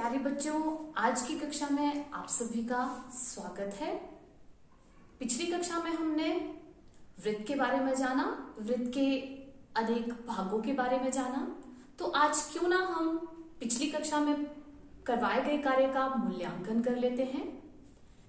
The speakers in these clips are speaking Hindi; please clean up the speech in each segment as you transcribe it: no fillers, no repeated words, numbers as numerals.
प्यारे बच्चों, आज की कक्षा में आप सभी का स्वागत है। पिछली कक्षा में हमने वृत्त के बारे में जाना, वृत्त के अनेक भागों के बारे में जाना। तो आज क्यों ना हम पिछली कक्षा में करवाए गए कार्य का मूल्यांकन कर लेते हैं।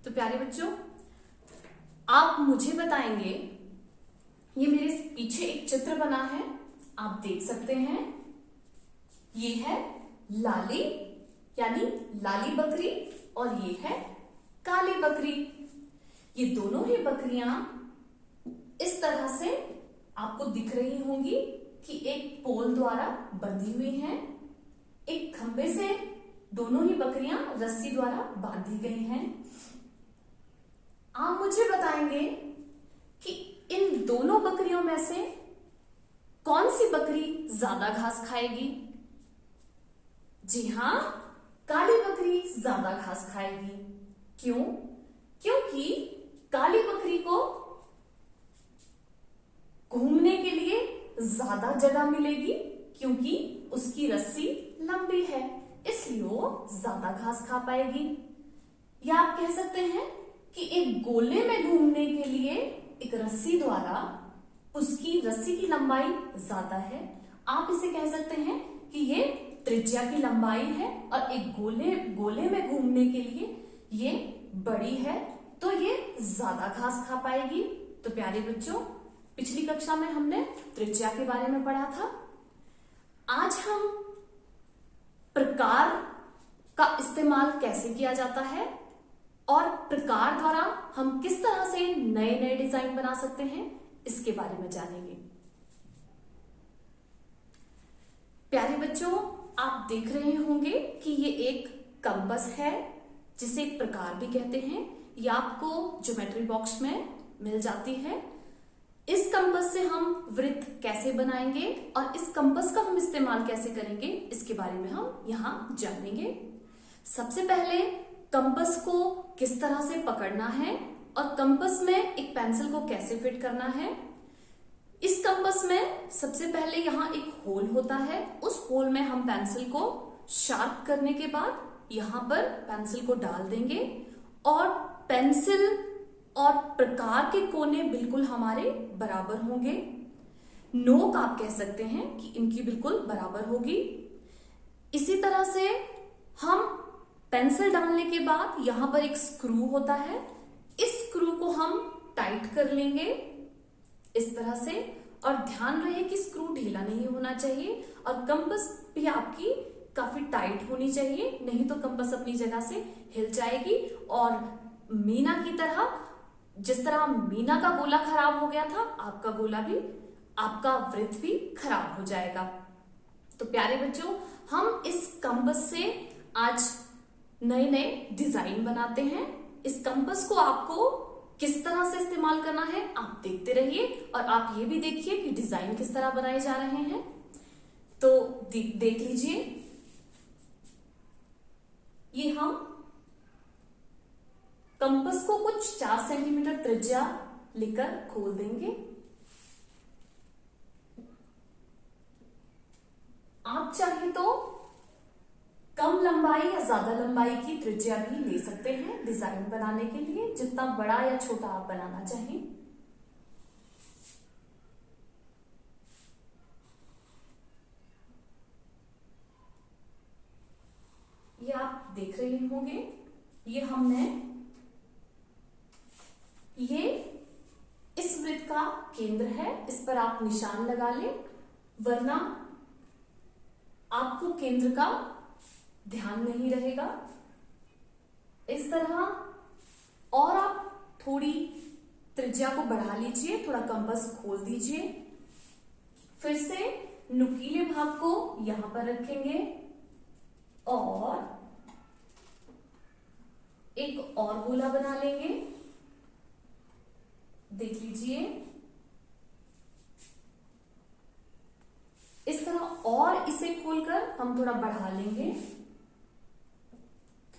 तो प्यारे बच्चों, आप मुझे बताएंगे, ये मेरे पीछे एक चित्र बना है, आप देख सकते हैं। ये है लाली यानी लाली बकरी और ये है काली बकरी। ये दोनों ही बकरियां इस तरह से आपको दिख रही होंगी कि एक पोल द्वारा बंधी हुई हैं। एक खंबे से दोनों ही बकरियां रस्सी द्वारा बांधी गई हैं। आप मुझे बताएंगे कि इन दोनों बकरियों में से कौन सी बकरी ज्यादा घास खाएगी। जी हां, काली बकरी ज्यादा घास खाएगी। क्यों? क्योंकि काली बकरी को घूमने के लिए ज्यादा जगह मिलेगी, क्योंकि उसकी रस्सी लंबी है, इसलिए वो ज्यादा घास खा पाएगी। या आप कह सकते हैं कि एक गोले में घूमने के लिए एक रस्सी द्वारा उसकी रस्सी की लंबाई ज्यादा है। आप इसे कह सकते हैं कि ये त्रिज्या की लंबाई है और एक गोले में घूमने के लिए ये बड़ी है, तो ये ज्यादा घास खा पाएगी। तो प्यारे बच्चों, पिछली कक्षा में हमने त्रिज्या के बारे में पढ़ा था। आज हम प्रकार का इस्तेमाल कैसे किया जाता है और प्रकार द्वारा हम किस तरह से नए नए डिजाइन बना सकते हैं, इसके बारे में जानेंगे। प्यारे बच्चों, आप देख रहे होंगे कि ये एक कंपास है, जिसे एक प्रकार भी कहते हैं। ये आपको ज्योमेट्री बॉक्स में मिल जाती है। इस कंपास से हम वृत्त कैसे बनाएंगे और इस कंपास का हम इस्तेमाल कैसे करेंगे, इसके बारे में हम यहां जानेंगे। सबसे पहले कंपास को किस तरह से पकड़ना है और कंपास में एक पेंसिल को कैसे फिट करना है। इस कंपास में सबसे पहले यहाँ एक होल होता है। उस होल में हम पेंसिल को शार्प करने के बाद यहाँ पर पेंसिल को डाल देंगे और पेंसिल और प्रकार के कोने बिल्कुल हमारे बराबर होंगे। नोक आप कह सकते हैं कि इनकी बिल्कुल बराबर होगी। इसी तरह से हम पेंसिल डालने के बाद यहाँ पर एक स्क्रू होता है, इस स्क्रू को हम टाइट कर लेंगे इस तरह से। और ध्यान रहे कि स्क्रू ढीला नहीं होना चाहिए और कंपास भी आपकी काफी टाइट होनी चाहिए, नहीं तो कंपास अपनी जगह से हिल जाएगी और मीना की तरह, जिस तरह मीना का गोला खराब हो गया था, आपका वृत्त भी खराब हो जाएगा। तो प्यारे बच्चों, हम इस कंपास से आज नए नए डिजाइन बनाते हैं। इस कंपास को आपको किस तरह से इस्तेमाल करना है आप देखते रहिए और आप ये भी देखिए कि डिजाइन किस तरह बनाए जा रहे हैं। तो देख लीजिए, ये हम कंपास को कुछ 4 सेंटीमीटर त्रिज्या लेकर खोल देंगे। आप चाहे तो कम लंबाई या ज्यादा लंबाई की त्रिज्या भी ले सकते हैं डिजाइन बनाने के लिए, जितना बड़ा या छोटा आप बनाना चाहें। ये आप देख रहे होंगे, ये हमने ये इस वृत्त का केंद्र है, इस पर आप निशान लगा लें, वरना आपको केंद्र का ध्यान नहीं रहेगा। इस तरह और आप थोड़ी त्रिज्या को बढ़ा लीजिए, थोड़ा कंपास खोल दीजिए। फिर से नुकीले भाग को यहां पर रखेंगे और एक और गोला बना लेंगे। देख लीजिए, इस तरह और इसे खोलकर हम थोड़ा बढ़ा लेंगे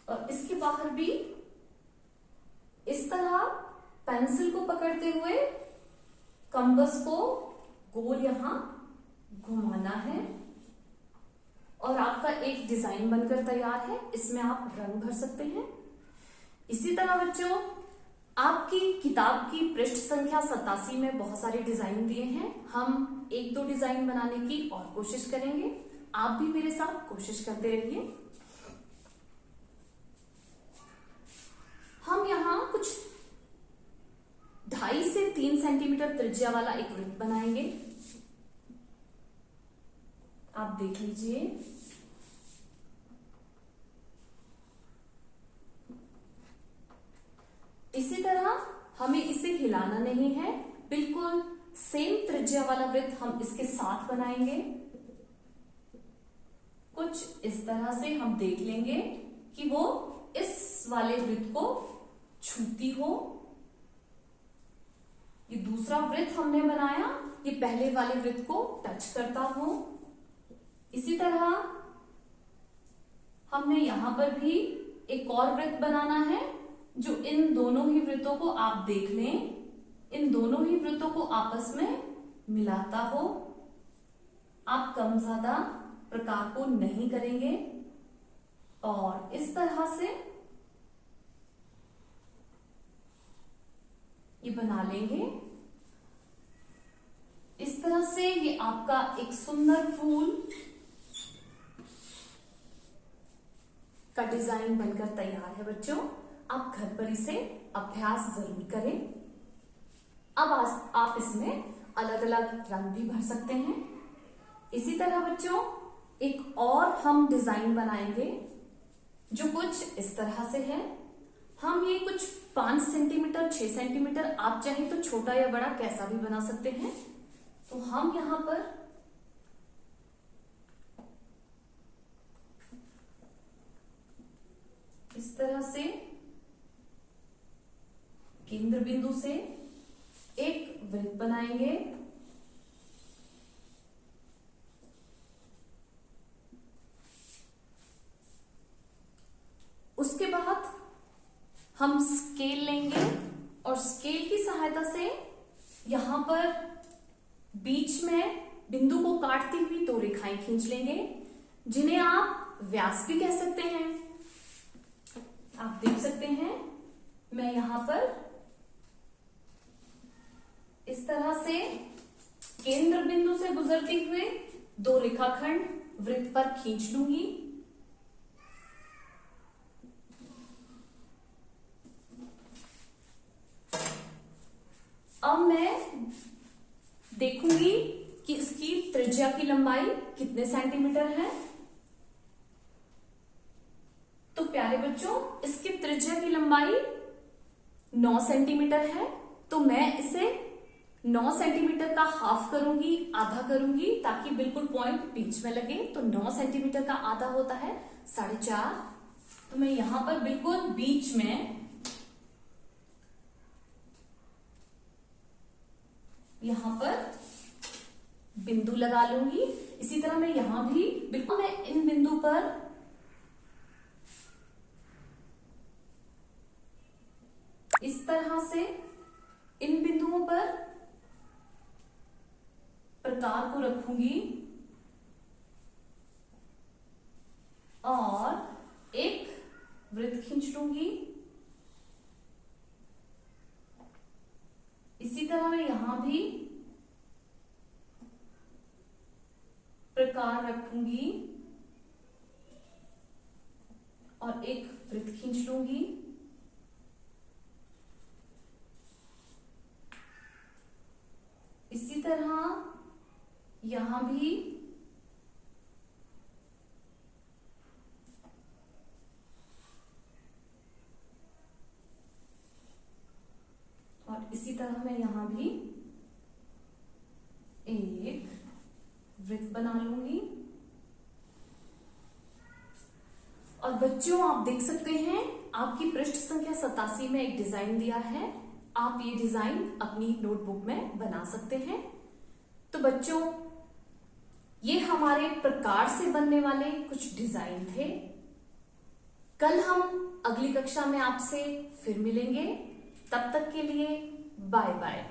और इसके बाहर भी इस तरह पेंसिल को पकड़ते हुए कंपास को गोल यहां घुमाना है और आपका एक डिजाइन बनकर तैयार है। इसमें आप रंग भर सकते हैं। इसी तरह बच्चों, आपकी किताब की पृष्ठ संख्या 87 में बहुत सारे डिजाइन दिए हैं। हम 1-2 डिजाइन बनाने की और कोशिश करेंगे। आप भी मेरे साथ कोशिश करते रहिए। हम यहाँ कुछ 2.5 से 3 सेंटीमीटर त्रिज्या वाला एक वृत्त बनाएंगे। आप देख लीजिए। इसी तरह हमें इसे हिलाना नहीं है, बिल्कुल सेम त्रिज्या वाला वृत्त हम इसके साथ बनाएंगे। कुछ इस तरह से हम देख लेंगे कि वो इस वाले वृत्त को छूती हो। ये दूसरा वृत्त हमने बनाया, ये पहले वाले वृत्त को टच करता हो। इसी तरह हमने यहां पर भी एक और वृत्त बनाना है जो इन दोनों ही वृत्तों को आप देख लें, इन दोनों ही वृत्तों को आपस में मिलाता हो। आप कम ज्यादा प्रकार को नहीं करेंगे और इस तरह से ये बना लेंगे। इस तरह से ये आपका एक सुंदर फूल का डिजाइन बनकर तैयार है बच्चों। आप घर पर इसे अभ्यास जरूर करें। अब आप इसमें अलग अलग रंग भी भर सकते हैं। इसी तरह बच्चों, एक और हम डिजाइन बनाएंगे जो कुछ इस तरह से है। हम ये कुछ 5 सेंटीमीटर 6 सेंटीमीटर, आप चाहे तो छोटा या बड़ा कैसा भी बना सकते हैं। तो हम यहां पर इस तरह से केंद्र बिंदु से एक वृत्त बनाएंगे। उसके बाद हम स्केल लेंगे और स्केल की सहायता से यहां पर बीच में बिंदु को काटती हुई 2 रेखाएं खींच लेंगे, जिन्हें आप व्यास भी कह सकते हैं। आप देख सकते हैं, मैं यहां पर इस तरह से केंद्र बिंदु से गुजरते हुए 2 रेखाखंड वृत्त पर खींच लूंगी। अब मैं देखूंगी कि इसकी त्रिज्या की लंबाई कितने सेंटीमीटर है। तो प्यारे बच्चों, इसकी त्रिज्या की लंबाई 9 सेंटीमीटर है। तो मैं इसे 9 सेंटीमीटर का हाफ करूंगी, आधा करूंगी, ताकि बिल्कुल पॉइंट बीच में लगे। तो 9 सेंटीमीटर का आधा होता है 4.5। तो मैं यहां पर बिल्कुल बीच में यहां पर बिंदु लगा लूंगी। इसी तरह मैं यहां भी बिल्कुल मैं इन बिंदु पर इस तरह से इन बिंदुओं पर प्रकार को रखूंगी और एक वृत्त खींच लूंगी। इसी तरह मैं यहां भी प्रकार रखूंगी और एक वृत्त खींच लूंगी। इसी तरह यहां भी और इसी तरह मैं यहां भी एक वृत्त बना लूंगी। और बच्चों, आप देख सकते हैं आपकी पृष्ठ संख्या 87 में एक डिजाइन दिया है। आप ये डिजाइन अपनी नोटबुक में बना सकते हैं। तो बच्चों, ये हमारे प्रकार से बनने वाले कुछ डिजाइन थे। कल हम अगली कक्षा में आपसे फिर मिलेंगे। तब तक के लिए बाय बाय।